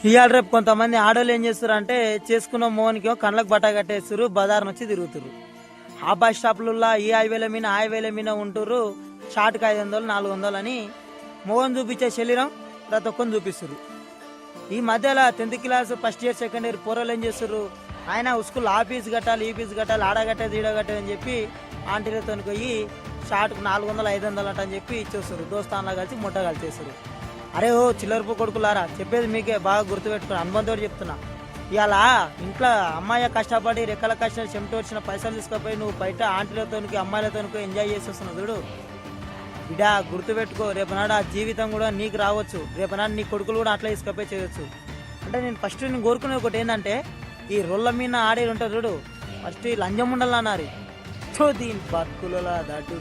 ఇవాళ రేపు కొంతమంది ఆడోళ్ళు ఏం చేస్తారు అంటే చేసుకున్న మోహన్కి కళ్ళకు బట్ట కట్టేస్తారు, బజార్ నుంచి తిరుగుతారు. ఆ బస్ స్టాప్లలో ఈ హైవేల మీద ఆ హైవేల మీద ఉంటుర్రు. షార్ట్కి 500 400 అని మోహన్ చూపించే శరీరం ప్రతి ఒక్కరిని చూపిస్తారు. ఈ మధ్యలో 10th class first year second year పోరలు ఏం చేస్తారు, ఆయన స్కూల్ ఆ ఫీజు కట్టాలి ఈ ఫీజు కట్టాలి ఆడ కట్టేది ఈడ కట్టేది అని చెప్పి ఆంటీలతో పోయి షార్ట్కు 400 500 అంట అని చెప్పి ఇచ్చేస్తారు. దోస్తాన్లా కలిసి ముట్ట కలిసేస్తారు. అరే ఓ చిల్లరపు కొడుకులారా, చెప్పేది మీకే బాగా గుర్తుపెట్టుకుని అనుబంధంతో చెప్తున్నా. ఇవాళ ఇంట్లో అమ్మాయి కష్టపడి రెక్కల కష్టం చెమట వచ్చిన పైసలు తీసుకుపోయి నువ్వు బయట ఆంటీలతోనికి అమ్మాయిలతోనికి ఎంజాయ్ చేసేస్తున్నావు చూడు బిడా, గుర్తుపెట్టుకో. రేపనాడు ఆ జీవితం కూడా నీకు రావచ్చు. రేపనాడు నీ కొడుకులు కూడా అట్లా తీసుకపోయి చేయొచ్చు. అంటే నేను కోరుకునే ఒకటి ఏంటంటే, ఈ రొల్ల మీద ఆడేది ఉంటుంది చూడు, ఫస్ట్ ఈ లంజం ఉండాలన్నారు. దీని బతుకులలో దట్టు